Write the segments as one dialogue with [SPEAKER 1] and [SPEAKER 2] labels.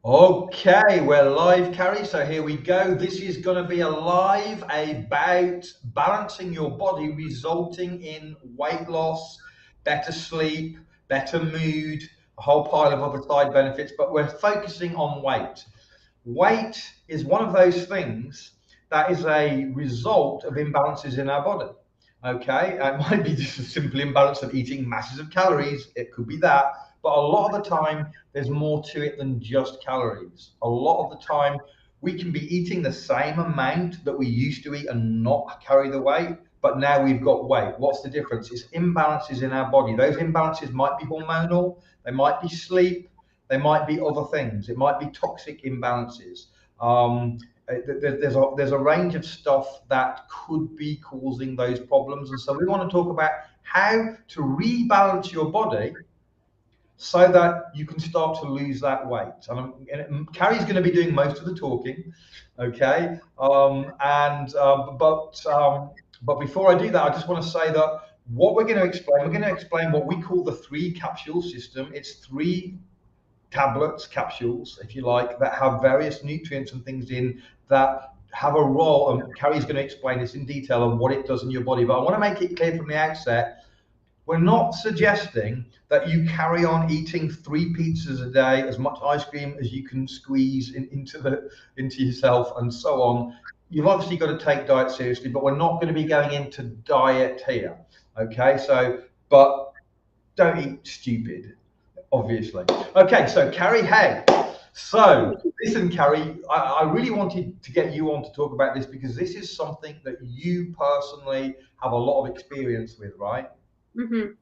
[SPEAKER 1] Okay, we're live, Carrie. So here we go. This is going to be a live about balancing your body, resulting in weight loss, better sleep, better mood, a whole pile of other side benefits. But we're focusing on weight. Weight is one of those things that is a result of imbalances in our body. Okay, it might be just a simple imbalance of eating masses of calories. It could be that, but a lot of the time, there's more to it than just calories. A lot of the time, we can be eating the same amount that we used to eat and not carry the weight, but now we've got weight. What's the difference? It's imbalances in our body. Those imbalances might be hormonal, they might be sleep, they might be other things. It might be toxic imbalances. There's a range of stuff that could be causing those problems, and so we want to talk about how to rebalance your body so that you can start to lose that weight. And Carrie's going to be doing most of the talking, okay? But before I do that, I just want to say that what we're going to explain what we call the 3-capsule system. It's 3 tablets, capsules, if you like, that have various nutrients and things in that have a role. And Carrie's going to explain this in detail on what it does in your body. But I want to make it clear from the outset, we're not suggesting that you carry on eating 3 pizzas a day, as much ice cream as you can squeeze into yourself, and so on. You've obviously got to take diet seriously, but we're not going to be going into diet here. Okay, so but don't eat stupid, obviously. Okay, so Carrie, hey. So listen, Carrie, I really wanted to get you on to talk about this because this is something that you personally have a lot of experience with, right?
[SPEAKER 2] Mm-hmm.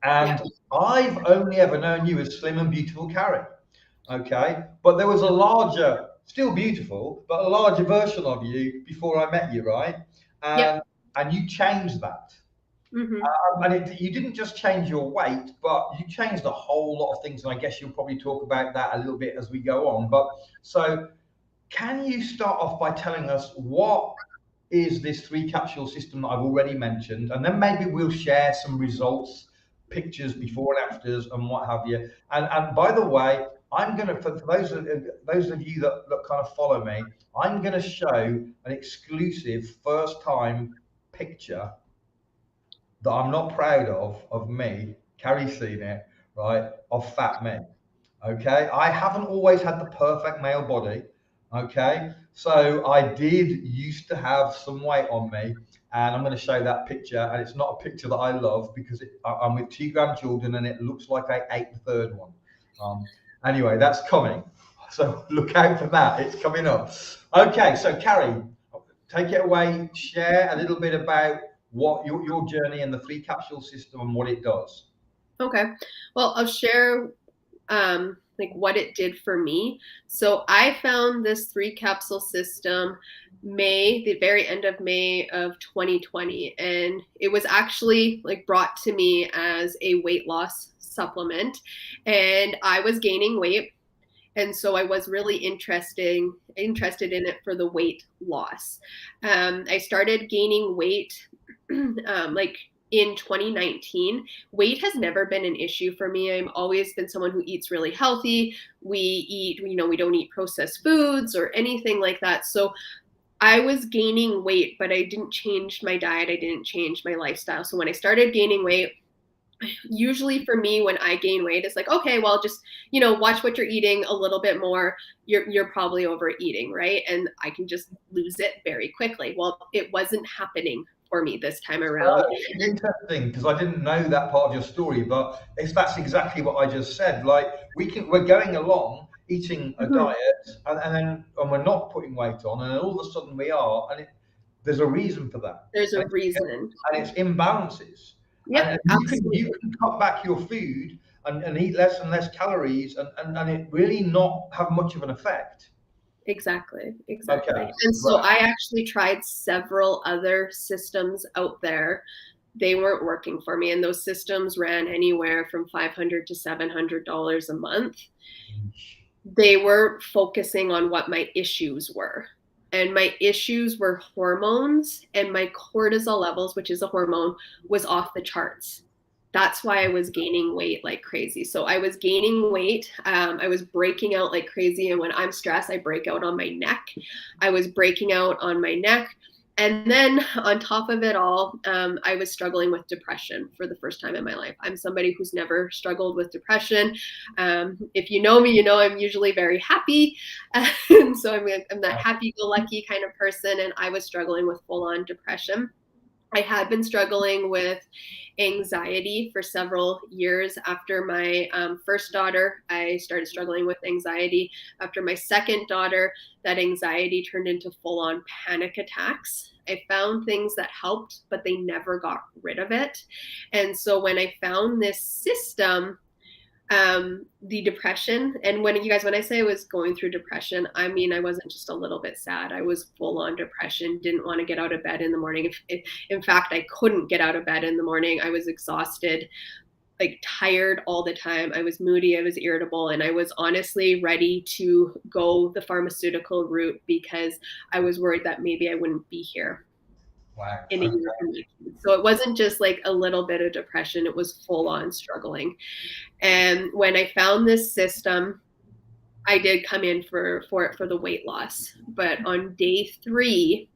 [SPEAKER 2] Yeah.
[SPEAKER 1] And I've only ever known you as slim and beautiful Carrie. Okay. But there was a larger, still beautiful, but a larger version of you before I met you, right?
[SPEAKER 2] Yep.
[SPEAKER 1] And you changed that.
[SPEAKER 2] Mm-hmm.
[SPEAKER 1] You didn't just change your weight, but you changed a whole lot of things. And I guess you'll probably talk about that a little bit as we go on. But so can you start off by telling us what is this 3-capsule system that I've already mentioned, and then maybe we'll share some results, pictures before and afters, and what have you. And by the way, I'm going to, for those of you that kind of follow me, I'm going to show an exclusive first time picture that I'm not proud of me. Carrie's seen it, right? Of fat me. Okay, I haven't always had the perfect male body. Okay, so I did used to have some weight on me, and I'm going to show that picture. And it's not a picture that I love because I'm with 2 grandchildren, and it looks like I ate the 3rd one. Anyway, that's coming, so look out for that. It's coming up. Okay, so Carrie, take it away. Share a little bit about what your journey in the 3-capsule system and what it does.
[SPEAKER 2] Okay. Well, I'll share like what it did for me. So I found this 3-capsule system the very end of May of 2020, and it was actually like brought to me as a weight loss supplement, and I was gaining weight. And so I was really interested in it for the weight loss. I started gaining weight like in 2019. Weight has never been an issue for me. I've always been someone who eats really healthy. We don't eat processed foods or anything like that. So I was gaining weight, but I didn't change my diet. I didn't change my lifestyle. So when I started gaining weight, usually for me when I gain weight, it's like, okay, well, just watch what you're eating a little bit more. You're probably overeating, right? And I can just lose it very quickly. Well, it wasn't happening for me this time around.
[SPEAKER 1] Interesting, because I didn't know that part of your story, but that's exactly what I just said. Like we're going along eating a
[SPEAKER 2] Mhm.
[SPEAKER 1] diet, and we're not putting weight on, and then all of a sudden we are, and there's a reason for that,
[SPEAKER 2] There's a
[SPEAKER 1] and
[SPEAKER 2] reason.
[SPEAKER 1] it's imbalances,
[SPEAKER 2] Yep,
[SPEAKER 1] and you
[SPEAKER 2] absolutely.
[SPEAKER 1] can cut back your food and eat less and less calories, and it really not have much of an effect.
[SPEAKER 2] Exactly,
[SPEAKER 1] Okay,
[SPEAKER 2] exactly. And so
[SPEAKER 1] right.
[SPEAKER 2] I actually tried several other systems out there. They weren't working for me, and those systems ran anywhere from $500 to $700 a month. They were focusing on what my issues were. And my issues were hormones, and my cortisol levels, which is a hormone, was off the charts. that's why I was gaining weight like crazy. So I was gaining weight. I was breaking out like crazy. And when I'm stressed, I break out on my neck. I was breaking out on my neck. And then on top of it all, I was struggling with depression for the first time in my life. I'm somebody who's never struggled with depression. If you know me, you know I'm usually very happy. And so I'm that happy-go-lucky kind of person. And I was struggling with full-on depression. I had been struggling with anxiety for several years. After my first daughter, I started struggling with anxiety. After my second daughter, that anxiety turned into full-on panic attacks. I found things that helped, but they never got rid of it. And so when I found this system, the depression, and when I say I was going through depression, I mean I wasn't just a little bit sad. I was full on depression. Didn't want to get out of bed in the morning. In fact, I couldn't get out of bed in the morning. I was exhausted, like tired all the time. I was moody. I was irritable, and I was honestly ready to go the pharmaceutical route because I was worried that maybe I wouldn't be here in a year from now. So it wasn't just like a little bit of depression. It was full on struggling. And when I found this system, I did come in for the weight loss. But on day 3,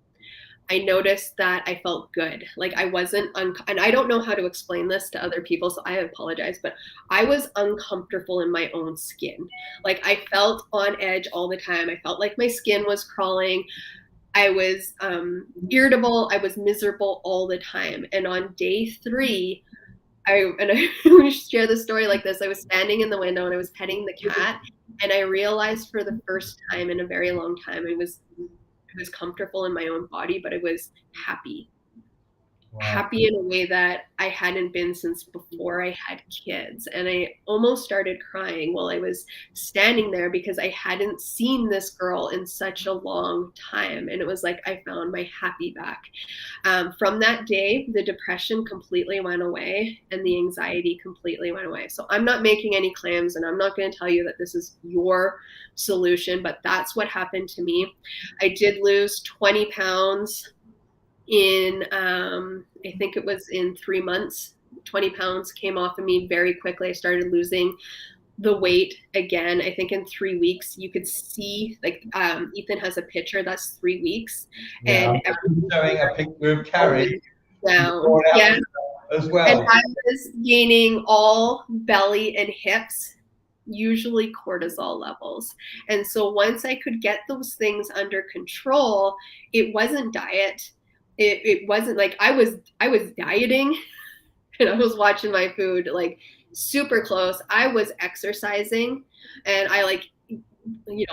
[SPEAKER 2] I noticed that I felt good. Like I wasn't, and I don't know how to explain this to other people, so I apologize, but I was uncomfortable in my own skin. Like I felt on edge all the time. I felt like my skin was crawling. I was irritable. I was miserable all the time. And on day 3, I want to share the story like this. I was standing in the window and I was petting the cat, and I realized for the first time in a very long time, I was comfortable in my own body, but I was happy. Wow. Happy in a way that I hadn't been since before I had kids. And I almost started crying while I was standing there because I hadn't seen this girl in such a long time. And it was like I found my happy back. From that day, the depression completely went away and the anxiety completely went away. So I'm not making any claims, and I'm not going to tell you that this is your solution, but that's what happened to me. I did lose 20 pounds in I think it was in 3 months. 20 pounds came off of me very quickly. I started losing the weight again. I think in 3 weeks you could see, like Ethan has a picture that's 3 weeks.
[SPEAKER 1] Yeah, and I'm showing a picture of Carrie
[SPEAKER 2] down. Yeah.
[SPEAKER 1] As well.
[SPEAKER 2] And I was gaining all belly and hips, usually cortisol levels. And so once I could get those things under control, it wasn't diet. It wasn't like I was dieting and I was watching my food like super close. I was exercising, and I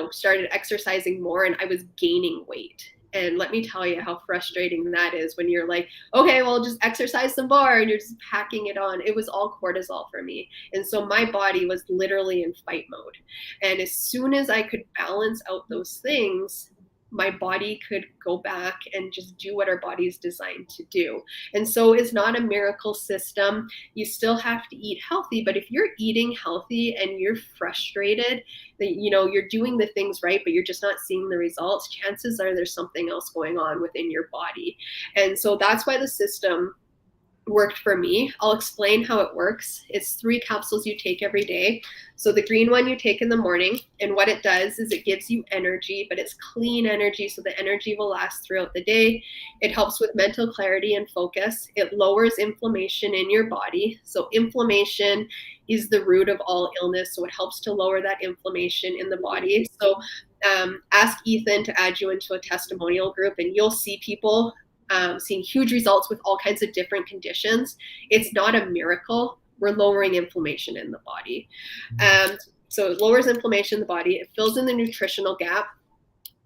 [SPEAKER 2] started exercising more, and I was gaining weight. And let me tell you how frustrating that is when you're like, okay, well, just exercise some more, and you're just packing it on. It was all cortisol for me. And so my body was literally in fight mode. And as soon as I could balance out those things, my body could go back and just do what our body is designed to do. And so it's not a miracle system. You still have to eat healthy, but if you're eating healthy and you're frustrated that, you're doing the things right, but you're just not seeing the results, chances are there's something else going on within your body. And so that's why the system worked for me. I'll explain how it works. It's 3 capsules you take every day. So the green one you take in the morning, and what it does is it gives you energy, but it's clean energy, so the energy will last throughout the day. It helps with mental clarity and focus. It lowers inflammation in your body. So inflammation is the root of all illness, so it helps to lower that inflammation in the body. So ask Ethan to add you into a testimonial group, and you'll see people seeing huge results with all kinds of different conditions. It's not a miracle. We're lowering inflammation in the body. So it lowers inflammation in the body. It fills in the nutritional gap.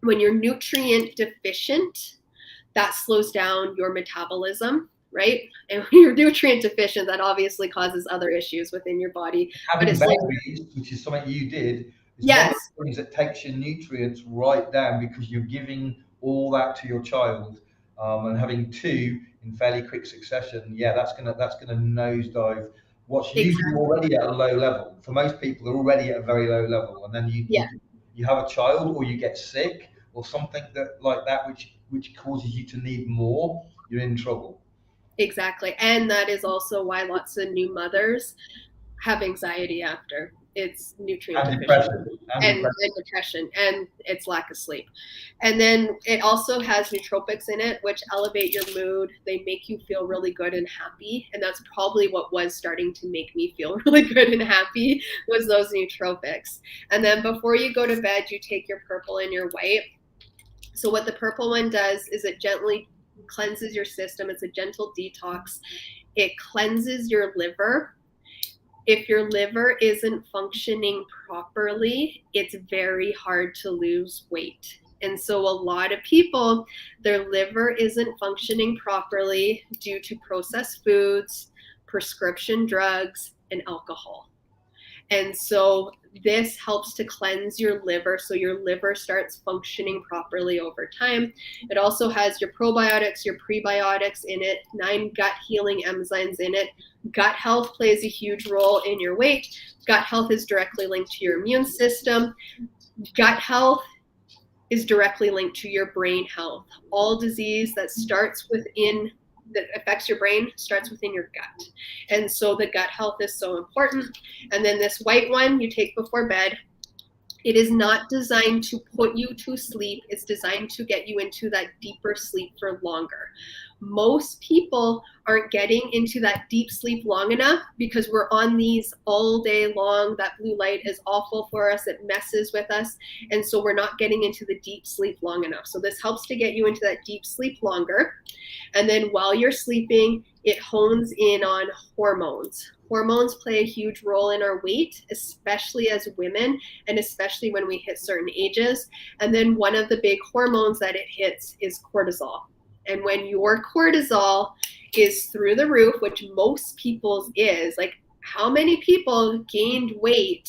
[SPEAKER 2] When you're nutrient deficient, that slows down your metabolism, right? And when you're nutrient deficient, that obviously causes other issues within your body.
[SPEAKER 1] Having babies, which is something you did, is one of the things that takes your nutrients right down, because you're giving all that to your child. And having 2 in fairly quick succession, that's gonna nosedive what's usually already at a low level. For most people, they're already at a very low level, and then you have a child, or you get sick, or something that which causes you to need more. You're in trouble.
[SPEAKER 2] Exactly. And that is also why lots of new mothers have anxiety after. It's nutrient
[SPEAKER 1] And
[SPEAKER 2] deficiency
[SPEAKER 1] depression. And depression.
[SPEAKER 2] and depression, and it's lack of sleep. And then it also has nootropics in it, which elevate your mood. They make you feel really good and happy. And that's probably what was starting to make me feel really good and happy, was those nootropics. And then before you go to bed, you take your purple and your white. So what the purple one does is it gently cleanses your system. It's a gentle detox. It cleanses your liver. If your liver isn't functioning properly, it's very hard to lose weight. And so a lot of people, their liver isn't functioning properly due to processed foods, prescription drugs, and alcohol. And so this helps to cleanse your liver so your liver starts functioning properly over time. It also has your probiotics, your prebiotics in it, 9 gut healing enzymes in it. Gut health plays a huge role in your weight. Gut health is directly linked to your immune system. Gut health is directly linked to your brain health. All disease that affects your brain starts within your gut. And so the gut health is so important. And then this white one you take before bed. It is not designed to put you to sleep. It's designed to get you into that deeper sleep for longer. Most people aren't getting into that deep sleep long enough because we're on these all day long. That blue light is awful for us. It messes with us. And so we're not getting into the deep sleep long enough. So this helps to get you into that deep sleep longer. And then while you're sleeping, it hones in on hormones. Hormones play a huge role in our weight, especially as women, and especially when we hit certain ages. And then one of the big hormones that it hits is cortisol. And when your cortisol is through the roof, which most people's is, like how many people gained weight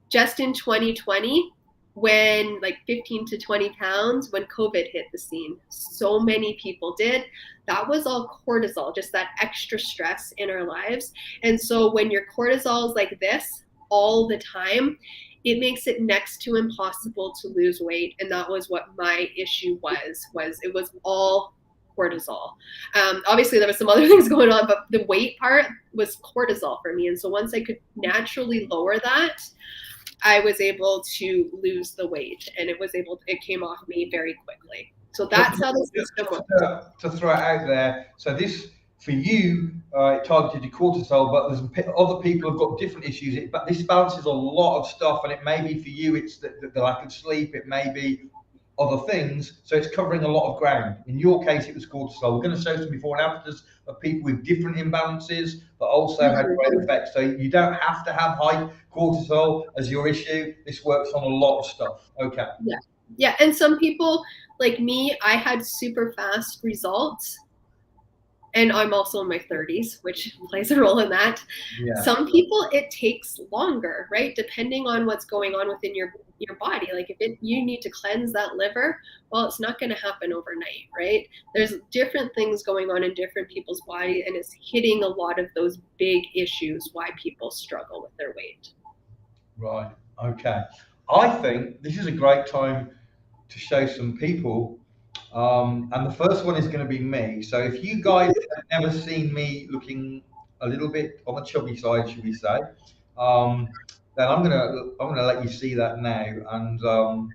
[SPEAKER 2] just in 2020 when like 15 to 20 pounds when COVID hit the scene? So many people did. That was all cortisol, just that extra stress in our lives. And so when your cortisol is like this all the time, it makes it next to impossible to lose weight. And that was what my issue was it was all cortisol. Obviously there was some other things going on, but the weight part was cortisol for me. And so once I could naturally lower that, I was able to lose the weight, and it came off me very quickly. So that's how the system works.
[SPEAKER 1] To throw it out there, so this for you, it targeted your cortisol, but there's other people have got different issues. But this balances a lot of stuff, and it may be for you, it's the lack of sleep. It may be other things, so it's covering a lot of ground. In your case, it was cortisol. We're going to show some before and afters of people with different imbalances that also had great effects. So you don't have to have high cortisol as your issue. This works on a lot of stuff. Okay.
[SPEAKER 2] Yeah, and some people like me, I had super fast results. And I'm also in my 30s, which plays a role in that.
[SPEAKER 1] Yeah.
[SPEAKER 2] Some people, it takes longer, right? Depending on what's going on within your body. Like if you need to cleanse that liver, well, it's not going to happen overnight, right? There's different things going on in different people's body, and it's hitting a lot of those big issues why people struggle with their weight.
[SPEAKER 1] Right. Okay. I think this is a great time to show some people. And the first one is going to be me. So if you guys have never seen me looking a little bit on the chubby side, should we say, then I'm gonna let you see that now. And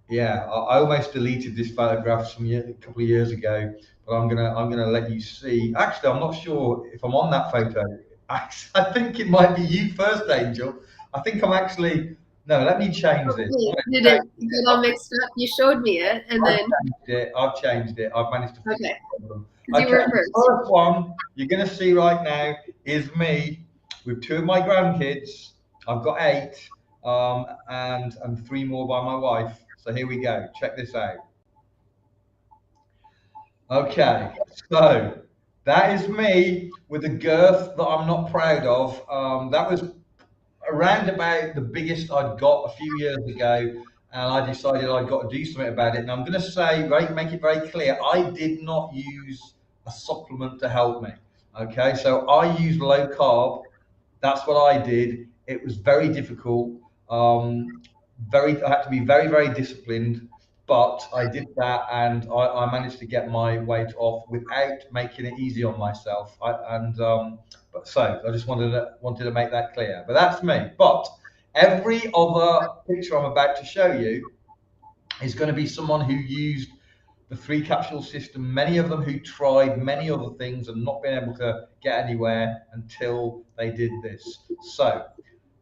[SPEAKER 1] yeah, I almost deleted this photograph a couple of years ago, but I'm gonna let you see. Actually, I'm not sure if I'm on that photo. I think it might be you first, Angel. I think I'm actually. No, let me change this.
[SPEAKER 2] Did it get all mixed up? You showed me it, and then
[SPEAKER 1] I've changed it. I've managed to fix
[SPEAKER 2] okay.
[SPEAKER 1] the problem.
[SPEAKER 2] Okay. You were first.
[SPEAKER 1] The first one you're going to see right now is me with 2 of my grandkids. I've got 8, and 3 more by my wife. So here we go. Check this out. Okay, so that is me with a girth that I'm not proud of. That was around about the biggest I'd got a few years ago, and I decided I'd got to do something about it. And I'm going to say, make it very clear, I did not use a supplement to help me. Okay, so I used low carb. That's what I did. It was very difficult. I had to be very, very disciplined. but I did that, and I managed to get my weight off without making it easy on myself. But so I just wanted to make that clear. But that's me. But every other picture I'm about to show you is going to be someone who used the 3 capsule system, many of them who tried many other things and not been able to get anywhere until they did this. So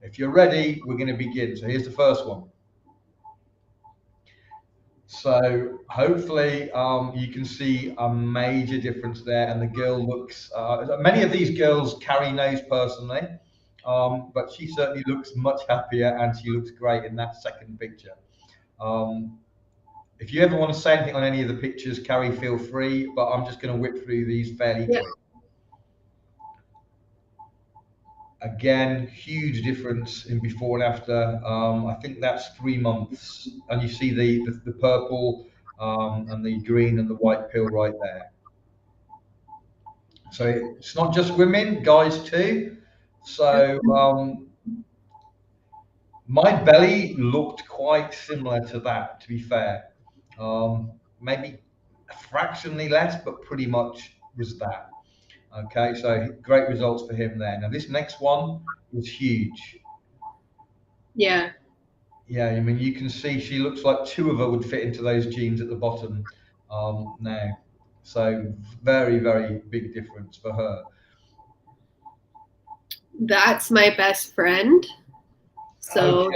[SPEAKER 1] if you're ready, we're going to begin. So here's the first one. So hopefully you can see a major difference there, and the girl looks, many of these girls Carrie knows personally, but she certainly looks much happier, and she looks great in that second picture. If you ever want to say anything on any of the pictures, Carrie, feel free, but I'm just going to whip through these fairly quick. Again, huge difference in before and after. I think that's 3 months, and you see the purple and the green and the white pill right there. So it's not just women, guys too. So my belly looked quite similar to that, to be fair. Maybe fractionally less, but pretty much was that. Okay, so great results for him there. Now this next one is huge.
[SPEAKER 2] Yeah.
[SPEAKER 1] Yeah, I mean, you can see she looks like 2 of her would fit into those jeans at the bottom now. So very, very big difference for her.
[SPEAKER 2] That's my best friend. So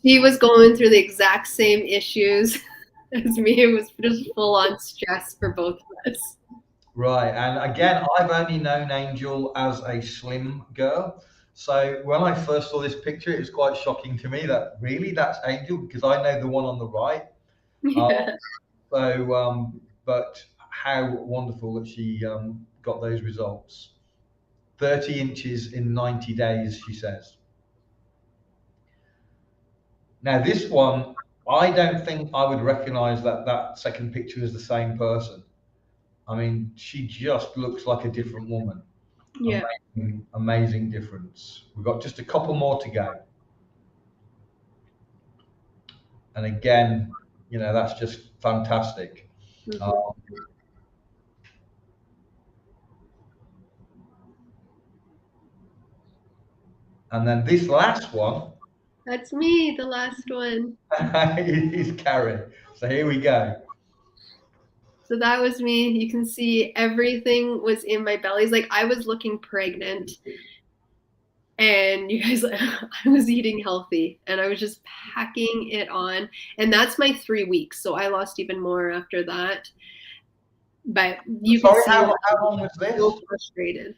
[SPEAKER 2] she was going through the exact same issues as me. It was just full on stress for both of us.
[SPEAKER 1] Right, and again, I've only known Angel as a slim girl. So when I first saw this picture, it was quite shocking to me that really that's Angel, because I know the one on the right.
[SPEAKER 2] Yeah.
[SPEAKER 1] But how wonderful that she got those results. 30 inches in 90 days, she says. Now this one, I don't think I would recognize that second picture as the same person. I mean, she just looks like a different woman.
[SPEAKER 2] Yeah.
[SPEAKER 1] Amazing difference. We've got just a couple more to go. And again, you know, that's just fantastic. And then this last one.
[SPEAKER 2] That's me, the last one.
[SPEAKER 1] Is Carrie. So here we go.
[SPEAKER 2] So that was me. You can see everything was in my belly. Like I was looking pregnant. And you guys, I was eating healthy and I was just packing it on. And that's my 3 weeks. So I lost even more after that. But you can see
[SPEAKER 1] how long was this?
[SPEAKER 2] So frustrated.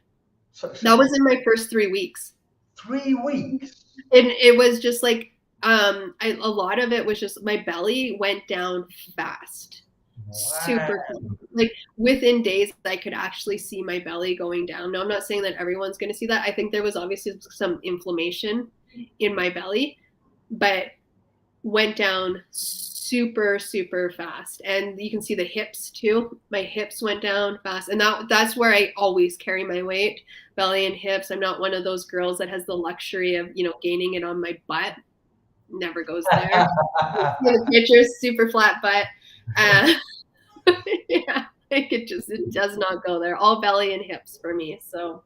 [SPEAKER 2] That was in my first 3 weeks.
[SPEAKER 1] 3 weeks?
[SPEAKER 2] And it was just like, a lot of it was just my belly went down fast. Wow. Super cool. Like within days I could actually see my belly going down. Now I'm not saying that everyone's going to see that. I think there was obviously some inflammation in my belly, but went down super fast. And you can see the hips too. My hips went down fast, and that's where I always carry my weight, belly and hips. I'm not one of those girls that has the luxury of, you know, gaining it on my butt. Never goes there. The pictures, super flat butt. Yeah, it does not go there. All belly and hips for me. So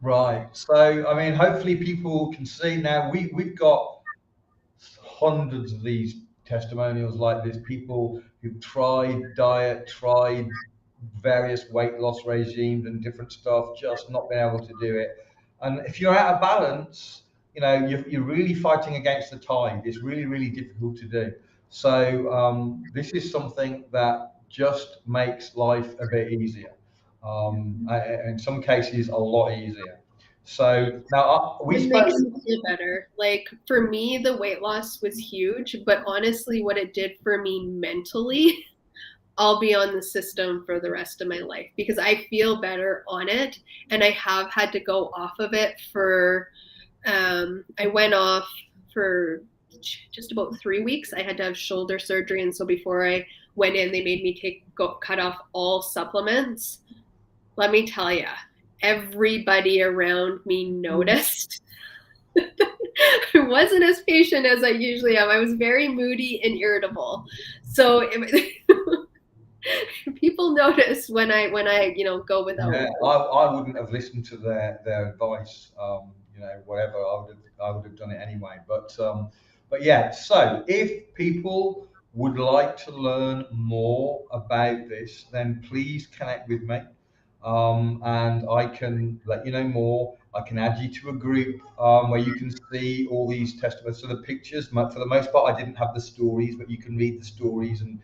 [SPEAKER 1] right. So I mean, hopefully people can see now. We've got hundreds of these testimonials like this. People who've tried diet, tried various weight loss regimes and different stuff, just not been able to do it. And if you're out of balance, you know, you're really fighting against the tide. It's really difficult to do. So this is something that just makes life a bit easier. In some cases, a lot easier. So now
[SPEAKER 2] it makes me feel better. Like for me, the weight loss was huge, but honestly, what it did for me mentally, I'll be on the system for the rest of my life because I feel better on it. And I have had to go off of it for, I went off for just about 3 weeks. I had to have shoulder surgery. And so before I went in, they made me cut off all supplements. Let me tell you, everybody around me noticed I wasn't as patient as I usually am. I was very moody and irritable. So people notice when I go without
[SPEAKER 1] Yeah,
[SPEAKER 2] water.
[SPEAKER 1] I wouldn't have listened to their advice. Whatever I would have done it anyway. But yeah. So if people would like to learn more about this, then please connect with me, and I can let you know more. I can add you to a group where you can see all these testimonies. So the pictures, for the most part, I didn't have the stories, but you can read the stories and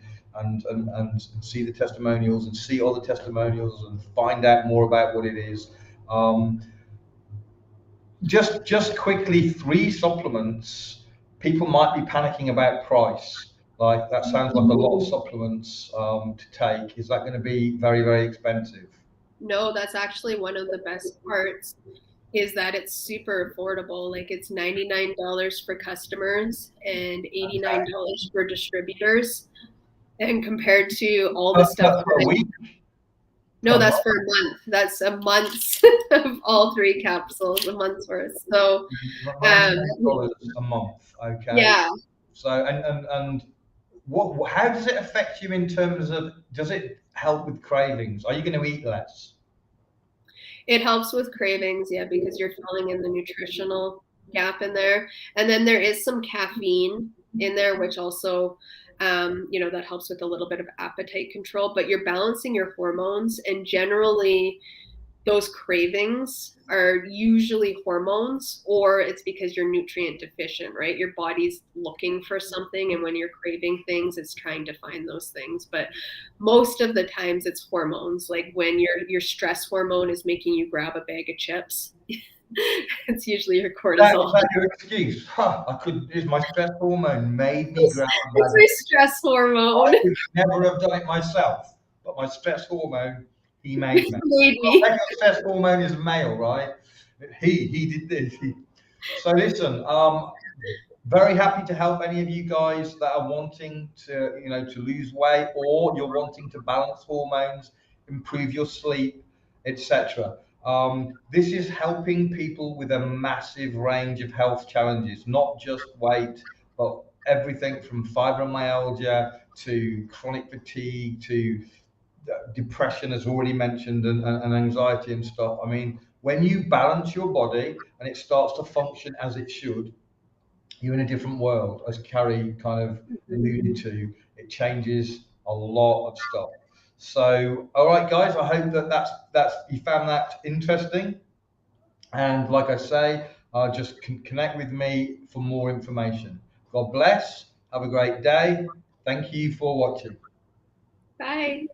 [SPEAKER 1] see the testimonials and see all the testimonials and find out more about what it is. Um, just quickly, three supplements. People might be panicking about price. Like that sounds like a lot of supplements to take. Is that going to be very, very expensive?
[SPEAKER 2] No, that's actually one of the best parts is that it's super affordable. Like it's $99 for customers and $89 for distributors. And compared to all the stuff
[SPEAKER 1] For a week, for
[SPEAKER 2] no,
[SPEAKER 1] a
[SPEAKER 2] that's
[SPEAKER 1] month.
[SPEAKER 2] for a month. That's a month's of all three capsules, a month's worth. So, um,
[SPEAKER 1] $99 a month. Okay.
[SPEAKER 2] yeah,
[SPEAKER 1] So and what? How does it affect you in terms of? Does it help with cravings? Are you going to eat less?
[SPEAKER 2] it helps with cravings. Yeah, because you're filling in the nutritional gap in there. And then there is some caffeine in there, which also, that helps with a little bit of appetite control. But you're balancing your hormones, and generally, those cravings are usually hormones or it's because you're nutrient deficient, right? Your body's looking for something, and when you're craving things, it's trying to find those things. But most of the times it's hormones. Like when your stress hormone is making you grab a bag of chips, it's usually your
[SPEAKER 1] Is
[SPEAKER 2] cortisol.
[SPEAKER 1] that your excuse? Huh, I couldn't. My stress hormone made me
[SPEAKER 2] It's,
[SPEAKER 1] grab a
[SPEAKER 2] it's
[SPEAKER 1] bag
[SPEAKER 2] my
[SPEAKER 1] of.
[SPEAKER 2] stress
[SPEAKER 1] I
[SPEAKER 2] hormone.
[SPEAKER 1] would never have done it myself, but my stress hormone, he made me.
[SPEAKER 2] Made
[SPEAKER 1] I
[SPEAKER 2] me.
[SPEAKER 1] bet your stress hormone is male, right? He did this. So listen, very happy to help any of you guys that are wanting to lose weight, or you're wanting to balance hormones, improve your sleep, etc. This is helping people with a massive range of health challenges, not just weight, but everything from fibromyalgia to chronic fatigue to depression, as already mentioned, and anxiety and stuff. I mean, when you balance your body and it starts to function as it should, you're in a different world, as Carrie kind of alluded to. It changes a lot of stuff. So, all right, guys, I hope that's you found that interesting. And like I say, just connect with me for more information. God bless. Have a great day. Thank you for watching.
[SPEAKER 2] Bye.